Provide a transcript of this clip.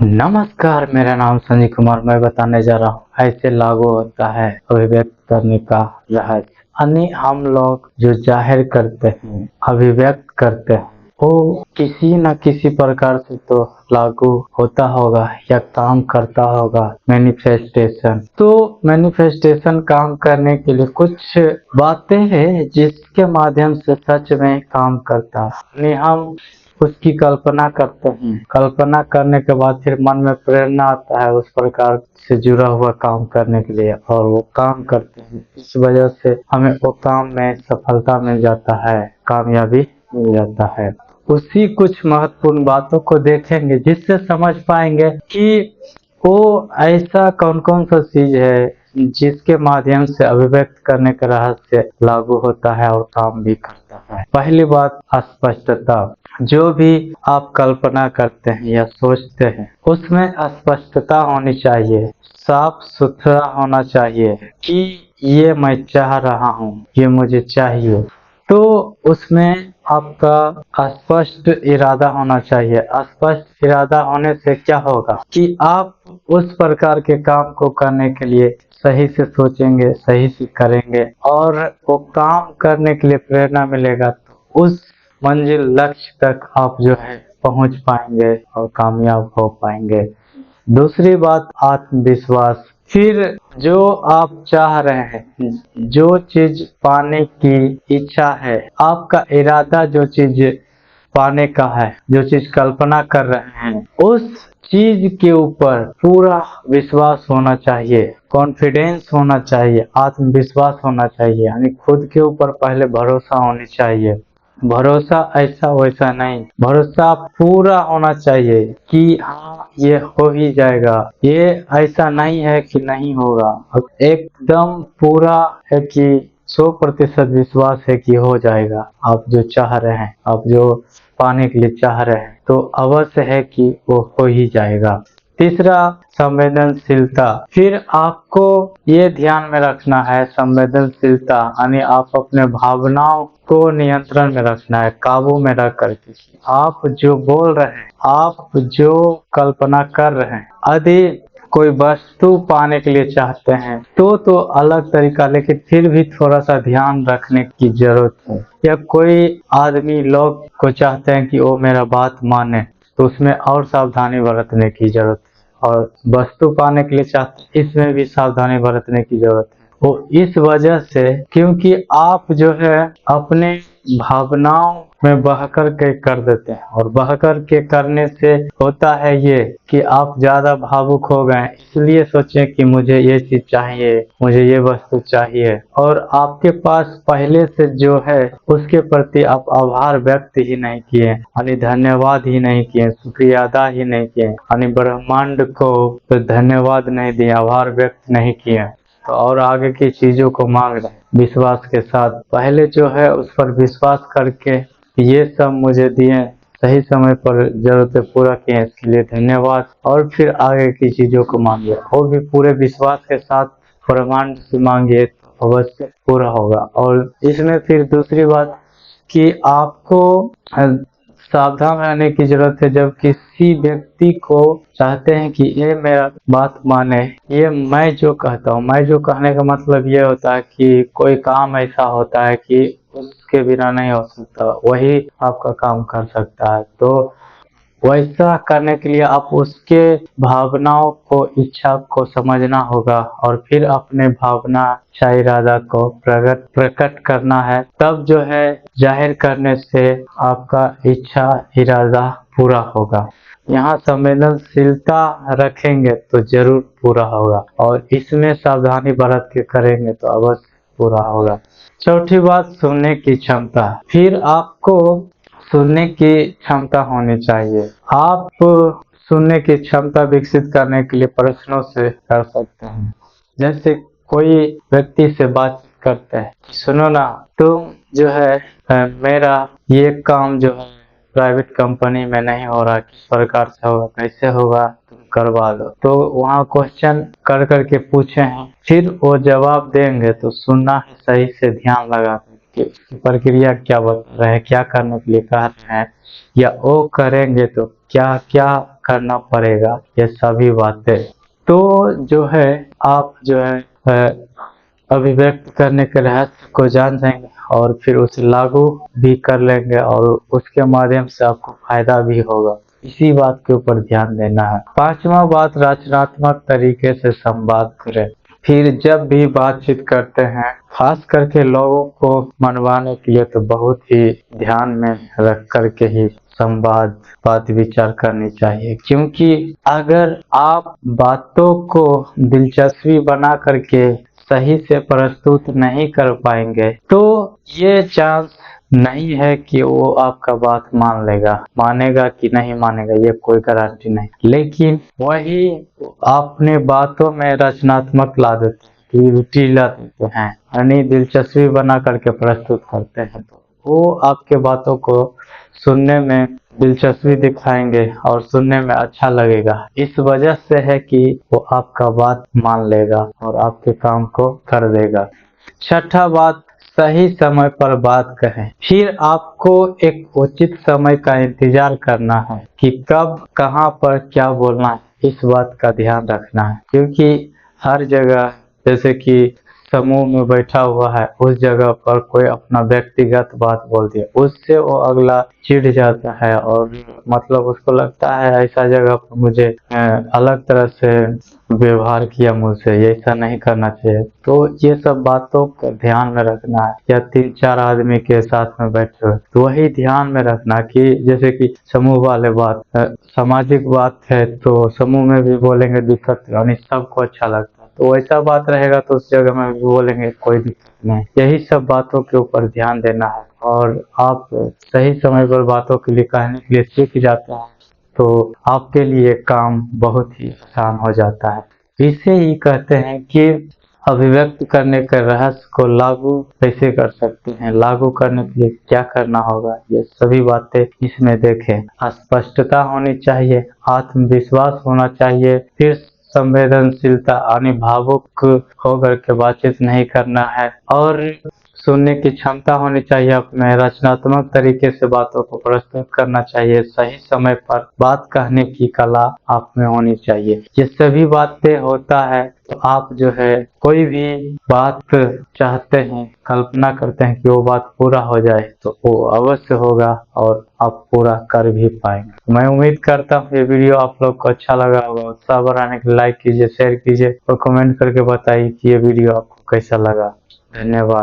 नमस्कार, मेरा नाम संजय कुमार। मैं बताने जा रहा हूँ ऐसे लागू होता है अभिव्यक्त करने का रहस्य। यानी हम लोग जो जाहिर करते हैं, अभिव्यक्त करते हैं, वो किसी न किसी प्रकार से तो लागू होता होगा या काम करता होगा। मैनिफेस्टेशन तो मैनिफेस्टेशन काम करने के लिए कुछ बातें हैं जिसके माध्यम से सच में काम करता है। यानी हम उसकी कल्पना करते हैं। कल्पना करने के बाद फिर मन में प्रेरणा आता है उस प्रकार से जुड़ा हुआ काम करने के लिए, और वो काम करते हैं। इस वजह से हमें वो काम में सफलता मिल जाता है, कामयाबी मिल जाता है। उसी कुछ महत्वपूर्ण बातों को देखेंगे जिससे समझ पाएंगे कि वो ऐसा कौन कौन सा चीज है जिसके माध्यम से अभिव्यक्त करने का रहस्य लागू होता है और काम भी करता है। पहली बात, स्पष्टता। जो भी आप कल्पना करते हैं या सोचते हैं उसमें स्पष्टता होनी चाहिए, साफ सुथरा होना चाहिए कि ये मैं चाह रहा हूँ, ये मुझे चाहिए। तो उसमें आपका स्पष्ट इरादा होना चाहिए। स्पष्ट इरादा होने से क्या होगा कि आप उस प्रकार के काम को करने के लिए सही से सोचेंगे, सही से करेंगे, और वो काम करने के लिए प्रेरणा मिलेगा। तो उस मंजिल लक्ष्य तक आप जो है पहुंच पाएंगे और कामयाब हो पाएंगे। दूसरी बात, आत्मविश्वास। फिर जो आप चाह रहे हैं, जो चीज पाने की इच्छा है, आपका इरादा जो चीज पाने का है, जो चीज कल्पना कर रहे हैं, उस चीज के ऊपर पूरा विश्वास होना चाहिए, कॉन्फिडेंस होना चाहिए, आत्मविश्वास होना चाहिए। यानी खुद के ऊपर पहले भरोसा होनी चाहिए। भरोसा ऐसा वैसा नहीं, भरोसा पूरा होना चाहिए कि हाँ ये हो ही जाएगा। ये ऐसा नहीं है कि नहीं होगा, एकदम पूरा है कि 100% विश्वास है कि हो जाएगा। आप जो चाह रहे हैं, आप जो पाने के लिए चाह रहे हैं, तो अवश्य है कि वो हो ही जाएगा। तीसरा, संवेदनशीलता। फिर आपको ये ध्यान में रखना है, संवेदनशीलता यानी आप अपने भावनाओं को नियंत्रण में रखना है, काबू में रख करके। आप जो बोल रहे हैं, आप जो कल्पना कर रहे हैं, यदि कोई वस्तु पाने के लिए चाहते हैं तो अलग तरीका, लेकिन फिर भी थोड़ा सा ध्यान रखने की जरूरत है। या कोई आदमी लोग को चाहते हैं कि वो मेरा बात माने, तो उसमें और सावधानी बरतने की जरूरत है। और वस्तु पाने के लिए चाहते हैं, इसमें भी सावधानी बरतने की जरूरत है। वो इस वजह से क्योंकि आप जो है अपने भावनाओं में बहकर के कर देते हैं, और बहकर के करने से होता है ये कि आप ज्यादा भावुक हो गए, इसलिए सोचें कि मुझे ये चीज चाहिए, मुझे ये वस्तु चाहिए, और आपके पास पहले से जो है उसके प्रति आप आभार व्यक्त ही नहीं किए, यानी धन्यवाद ही नहीं किए, शुक्रिया अदा ही नहीं किए, यानी ब्रह्मांड को तो धन्यवाद नहीं दिया, आभार व्यक्त नहीं किए, तो और आगे की चीजों को मांग रहे हैं विश्वास के साथ। पहले जो है उस पर विश्वास करके ये सब मुझे दिए, सही समय पर जरूरतें पूरा किए, इसके लिए धन्यवाद, और फिर आगे की चीजों को मांगिए, वो भी पूरे विश्वास के साथ ब्रह्मांड से मांगिए, तो अवश्य पूरा होगा। और इसमें फिर दूसरी बात कि आपको सावधान रहने की जरूरत है। जब किसी व्यक्ति को चाहते हैं कि ये मेरा बात माने, ये मैं जो कहता हूँ, मैं जो कहने का मतलब ये होता है कि कोई काम ऐसा होता है कि उसके बिना नहीं हो सकता, वही आपका काम कर सकता है। तो वैसा करने के लिए आप उसके भावनाओं को, इच्छा को समझना होगा, और फिर अपने भावना, इच्छा, इरादा को प्रकट करना है। तब जो है जाहिर करने से आपका इच्छा, इरादा पूरा होगा। यहाँ संवेदनशीलता रखेंगे तो जरूर पूरा होगा, और इसमें सावधानी बरत के करेंगे तो अवश्य पूरा होगा। चौथी बात, सुनने की क्षमता। फिर आपको सुनने की क्षमता होनी चाहिए। आप सुनने की क्षमता विकसित करने के लिए प्रश्नों से कर सकते हैं। जैसे कोई व्यक्ति से बातचीत करते हैं, सुनो ना, तुम जो है मेरा ये काम जो है प्राइवेट कंपनी में नहीं हो रहा, किस प्रकार से होगा, कैसे होगा, तुम करवा दो। तो वहाँ क्वेश्चन कर करके पूछे हैं, फिर वो जवाब देंगे तो सुनना है सही से ध्यान लगा के। कि उसकी प्रक्रिया क्या बता रहे हैं, क्या करने के लिए कह रहे हैं, या वो करेंगे तो क्या क्या करना पड़ेगा, ये सभी बातें तो जो है आप जो है अभिव्यक्त करने के रहस्य को जान जाएंगे और फिर उसे लागू भी कर लेंगे और उसके माध्यम से आपको फायदा भी होगा। इसी बात के ऊपर ध्यान देना है। पांचवा बात, रचनात्मक तरीके से संवाद करें। फिर जब भी बातचीत करते हैं, खास करके लोगों को मनवाने के लिए, तो बहुत ही ध्यान में रख करके ही संवाद बात विचार करनी चाहिए, क्योंकि अगर आप बातों को दिलचस्पी बना करके सही से प्रस्तुत नहीं कर पाएंगे तो ये चांस नहीं है कि वो आपका बात मान लेगा, मानेगा कि नहीं मानेगा ये कोई गारंटी नहीं। लेकिन वही अपने बातों में रचनात्मक ला देते हैं, क्रिएटिविटी ला देते हैं, यानी दिलचस्पी बना करके प्रस्तुत करते हैं, तो वो आपके बातों को सुनने में दिलचस्पी दिखाएंगे और सुनने में अच्छा लगेगा। इस वजह से है कि वो आपका बात मान लेगा और आपके काम को कर देगा। छठा बात, सही समय पर बात कहें। फिर आपको एक उचित समय का इंतजार करना है कि कब कहाँ पर क्या बोलना है, इस बात का ध्यान रखना है, क्योंकि हर जगह जैसे कि समूह में बैठा हुआ है, उस जगह पर कोई अपना व्यक्तिगत बात बोल दिया, उससे वो अगला चिढ़ जाता है और मतलब उसको लगता है ऐसा जगह पर मुझे अलग तरह से व्यवहार किया मुझसे, ये ऐसा नहीं करना चाहिए। तो ये सब बातों का ध्यान में रखना है। या 3-4 आदमी के साथ में बैठे हुए तो वही ध्यान में रखना कि जैसे कि समूह वाले बात सामाजिक बात है तो समूह में भी बोलेंगे दिक्कत, यानी सबको अच्छा लगता है, तो वैसा बात रहेगा तो उस जगह में भी बोलेंगे कोई दिक्कत नहीं। यही सब बातों के ऊपर ध्यान देना है और आप सही समय पर बातों के लिए कहने के लिए सीख जाते हैं तो आपके लिए काम बहुत ही आसान हो जाता है। इसे ही कहते हैं कि अभिव्यक्त करने के रहस्य को लागू कैसे कर सकते हैं, लागू करने के लिए क्या करना होगा, ये सभी बातें इसमें देखें। स्पष्टता होनी चाहिए, आत्मविश्वास होना चाहिए, फिर संवेदनशीलता यानी भावुक होकर के बातचीत नहीं करना है और सुनने की क्षमता होनी चाहिए, अपने रचनात्मक तरीके से बातों को प्रस्तुत करना चाहिए, सही समय पर बात कहने की कला आप में होनी चाहिए। ये सभी बातें होता है तो आप जो है कोई भी बात चाहते हैं, कल्पना करते हैं कि वो बात पूरा हो जाए तो वो अवश्य होगा और आप पूरा कर भी पाएंगे। मैं उम्मीद करता हूँ ये वीडियो आप लोग को अच्छा लगा होगा। उत्साह बढ़ाने के लिए लाइक कीजिए, शेयर कीजिए और कमेंट करके बताइए कि ये वीडियो आपको कैसा लगा। धन्यवाद।